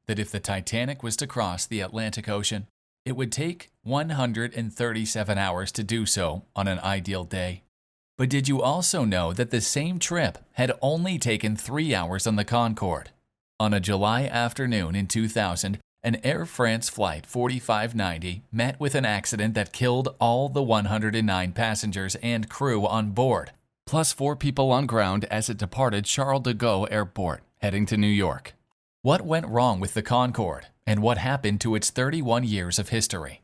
that if the Titanic was to cross the Atlantic Ocean, it would take 137 hours to do so on an ideal day. But did you also know that the same trip had only taken 3 hours on the Concorde? On a July afternoon in 2000, an Air France Flight 4590 met with an accident that killed all the 109 passengers and crew on board, plus 4 people on ground as it departed Charles de Gaulle Airport, heading to New York. What went wrong with the Concorde, and what happened to its 31 years of history?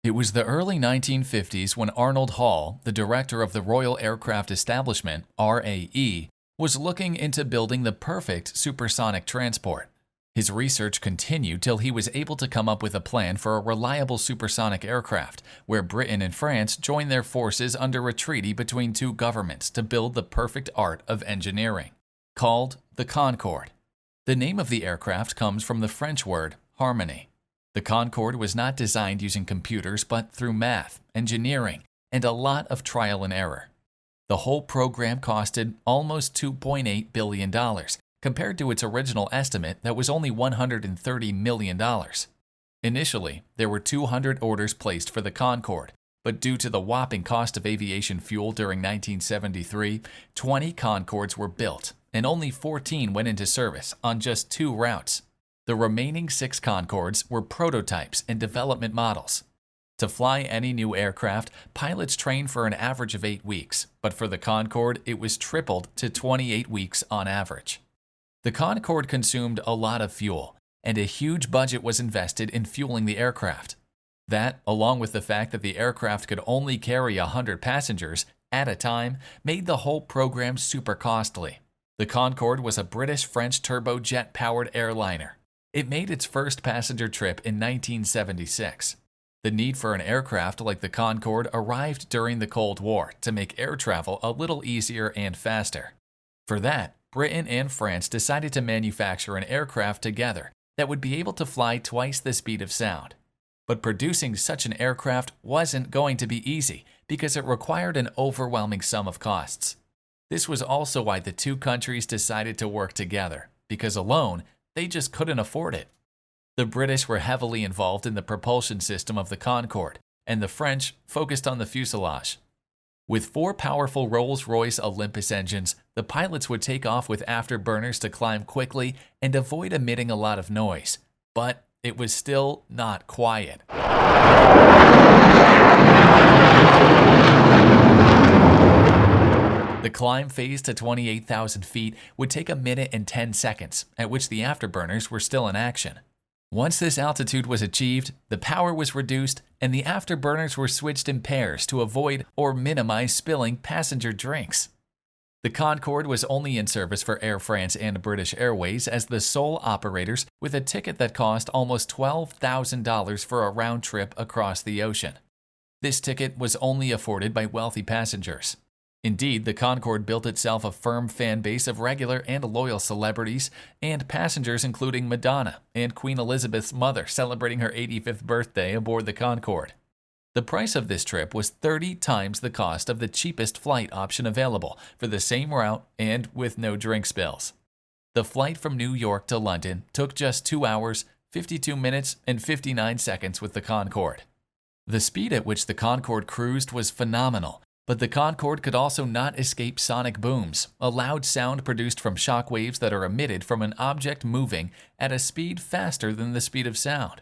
It was the early 1950s when Arnold Hall, the director of the Royal Aircraft Establishment, RAE, was looking into building the perfect supersonic transport. His research continued till he was able to come up with a plan for a reliable supersonic aircraft, where Britain and France joined their forces under a treaty between two governments to build the perfect art of engineering, called the Concorde. The name of the aircraft comes from the French word harmony. The Concorde was not designed using computers but through math, engineering, and a lot of trial and error. The whole program costed almost $2.8 billion, compared to its original estimate that was only $130 million. Initially, there were 200 orders placed for the Concorde, but due to the whopping cost of aviation fuel during 1973, 20 Concordes were built, and only 14 went into service on just 2 routes. The remaining 6 Concordes were prototypes and development models. To fly any new aircraft, pilots train for an average of 8 weeks, but for the Concorde, it was tripled to 28 weeks on average. The Concorde consumed a lot of fuel, and a huge budget was invested in fueling the aircraft. That, along with the fact that the aircraft could only carry 100 passengers at a time, made the whole program super costly. The Concorde was a British-French turbojet-powered airliner. It made its first passenger trip in 1976. The need for an aircraft like the Concorde arrived during the Cold War to make air travel a little easier and faster. For that, Britain and France decided to manufacture an aircraft together that would be able to fly twice the speed of sound. But producing such an aircraft wasn't going to be easy because it required an overwhelming sum of costs. This was also why the two countries decided to work together, because alone, they just couldn't afford it. The British were heavily involved in the propulsion system of the Concorde, and the French focused on the fuselage. With 4 powerful Rolls-Royce Olympus engines, the pilots would take off with afterburners to climb quickly and avoid emitting a lot of noise. But it was still not quiet. The climb phase to 28,000 feet would take 1 minute and 10 seconds, at which the afterburners were still in action. Once this altitude was achieved, the power was reduced and the afterburners were switched in pairs to avoid or minimize spilling passenger drinks. The Concorde was only in service for Air France and British Airways as the sole operators, with a ticket that cost almost $12,000 for a round trip across the ocean. This ticket was only afforded by wealthy passengers. Indeed, the Concorde built itself a firm fan base of regular and loyal celebrities and passengers, including Madonna and Queen Elizabeth's mother celebrating her 85th birthday aboard the Concorde. The price of this trip was 30 times the cost of the cheapest flight option available for the same route and with no drink spills. The flight from New York to London took just 2 hours, 52 minutes, and 59 seconds with the Concorde. The speed at which the Concorde cruised was phenomenal. But the Concorde could also not escape sonic booms, a loud sound produced from shock waves that are emitted from an object moving at a speed faster than the speed of sound.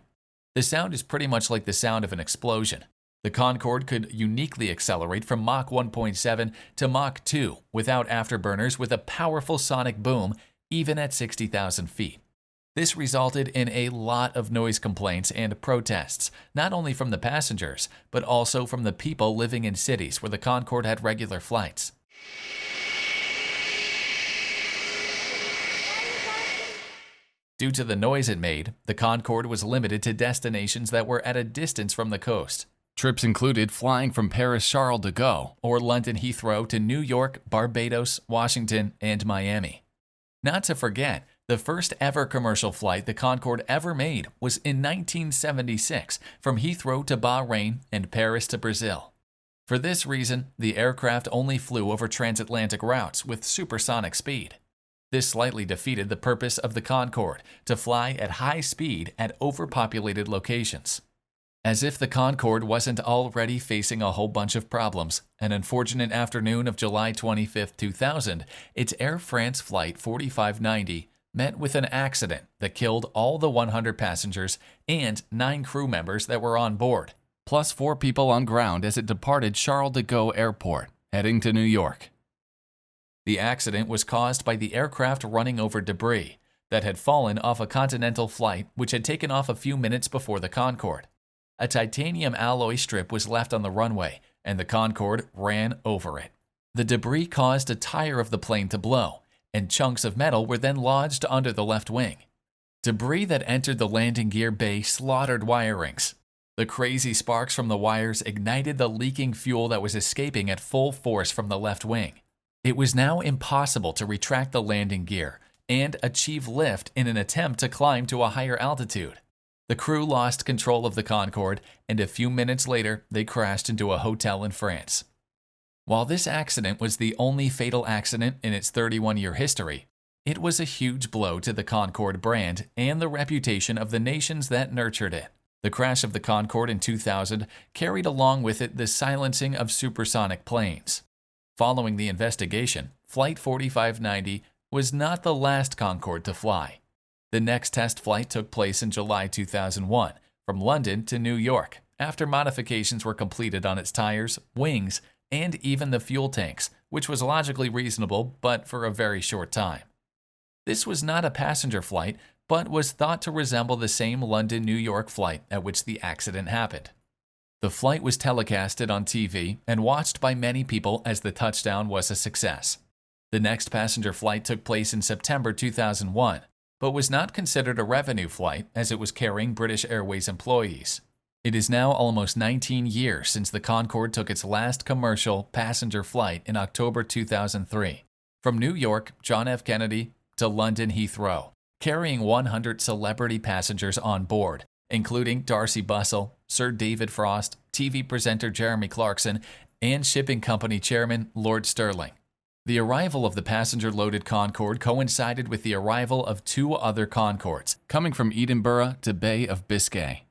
The sound is pretty much like the sound of an explosion. The Concorde could uniquely accelerate from Mach 1.7 to Mach 2 without afterburners with a powerful sonic boom, even at 60,000 feet. This resulted in a lot of noise complaints and protests, not only from the passengers, but also from the people living in cities where the Concorde had regular flights. Due to the noise it made, the Concorde was limited to destinations that were at a distance from the coast. Trips included flying from Paris Charles de Gaulle or London Heathrow to New York, Barbados, Washington, and Miami. Not to forget, the first ever commercial flight the Concorde ever made was in 1976 from Heathrow to Bahrain and Paris to Brazil. For this reason, the aircraft only flew over transatlantic routes with supersonic speed. This slightly defeated the purpose of the Concorde, to fly at high speed at overpopulated locations. As if the Concorde wasn't already facing a whole bunch of problems, an unfortunate afternoon of July 25, 2000, its Air France Flight 4590 met with an accident that killed all the 100 passengers and 9 crew members that were on board, plus 4 people on ground as it departed Charles de Gaulle Airport, heading to New York. The accident was caused by the aircraft running over debris that had fallen off a Continental flight which had taken off a few minutes before the Concorde. A titanium alloy strip was left on the runway, and the Concorde ran over it. The debris caused a tire of the plane to blow, and chunks of metal were then lodged under the left wing. Debris that entered the landing gear bay slaughtered wirings. The crazy sparks from the wires ignited the leaking fuel that was escaping at full force from the left wing. It was now impossible to retract the landing gear and achieve lift in an attempt to climb to a higher altitude. The crew lost control of the Concorde, and a few minutes later, they crashed into a hotel in France. While this accident was the only fatal accident in its 31-year history, it was a huge blow to the Concorde brand and the reputation of the nations that nurtured it. The crash of the Concorde in 2000 carried along with it the silencing of supersonic planes. Following the investigation, Flight 4590 was not the last Concorde to fly. The next test flight took place in July 2001 from London to New York after modifications were completed on its tires, wings, and even the fuel tanks, which was logically reasonable but for a very short time. This was not a passenger flight, but was thought to resemble the same London-New York flight at which the accident happened. The flight was telecasted on TV and watched by many people as the touchdown was a success. The next passenger flight took place in September 2001, but was not considered a revenue flight as it was carrying British Airways employees. It is now almost 19 years since the Concorde took its last commercial passenger flight in October 2003, from New York John F. Kennedy to London Heathrow, carrying 100 celebrity passengers on board, including Darcy Bussell, Sir David Frost, TV presenter Jeremy Clarkson, and shipping company chairman Lord Sterling. The arrival of the passenger-loaded Concorde coincided with the arrival of 2 other Concordes, coming from Edinburgh to Bay of Biscay.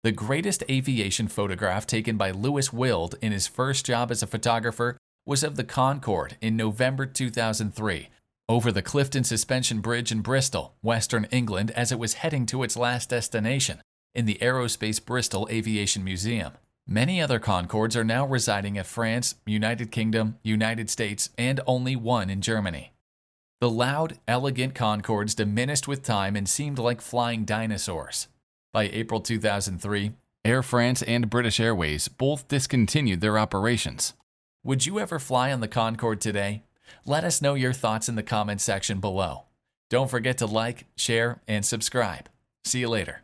The greatest aviation photograph taken by Lewis Wild in his first job as a photographer was of the Concorde in November 2003, over the Clifton Suspension Bridge in Bristol, Western England, as it was heading to its last destination, in the Aerospace Bristol Aviation Museum. Many other Concordes are now residing at France, United Kingdom, United States, and only one in Germany. The loud, elegant Concordes diminished with time and seemed like flying dinosaurs. By April 2003, Air France and British Airways both discontinued their operations. Would you ever fly on the Concorde today? Let us know your thoughts in the comments section below. Don't forget to like, share, and subscribe. See you later.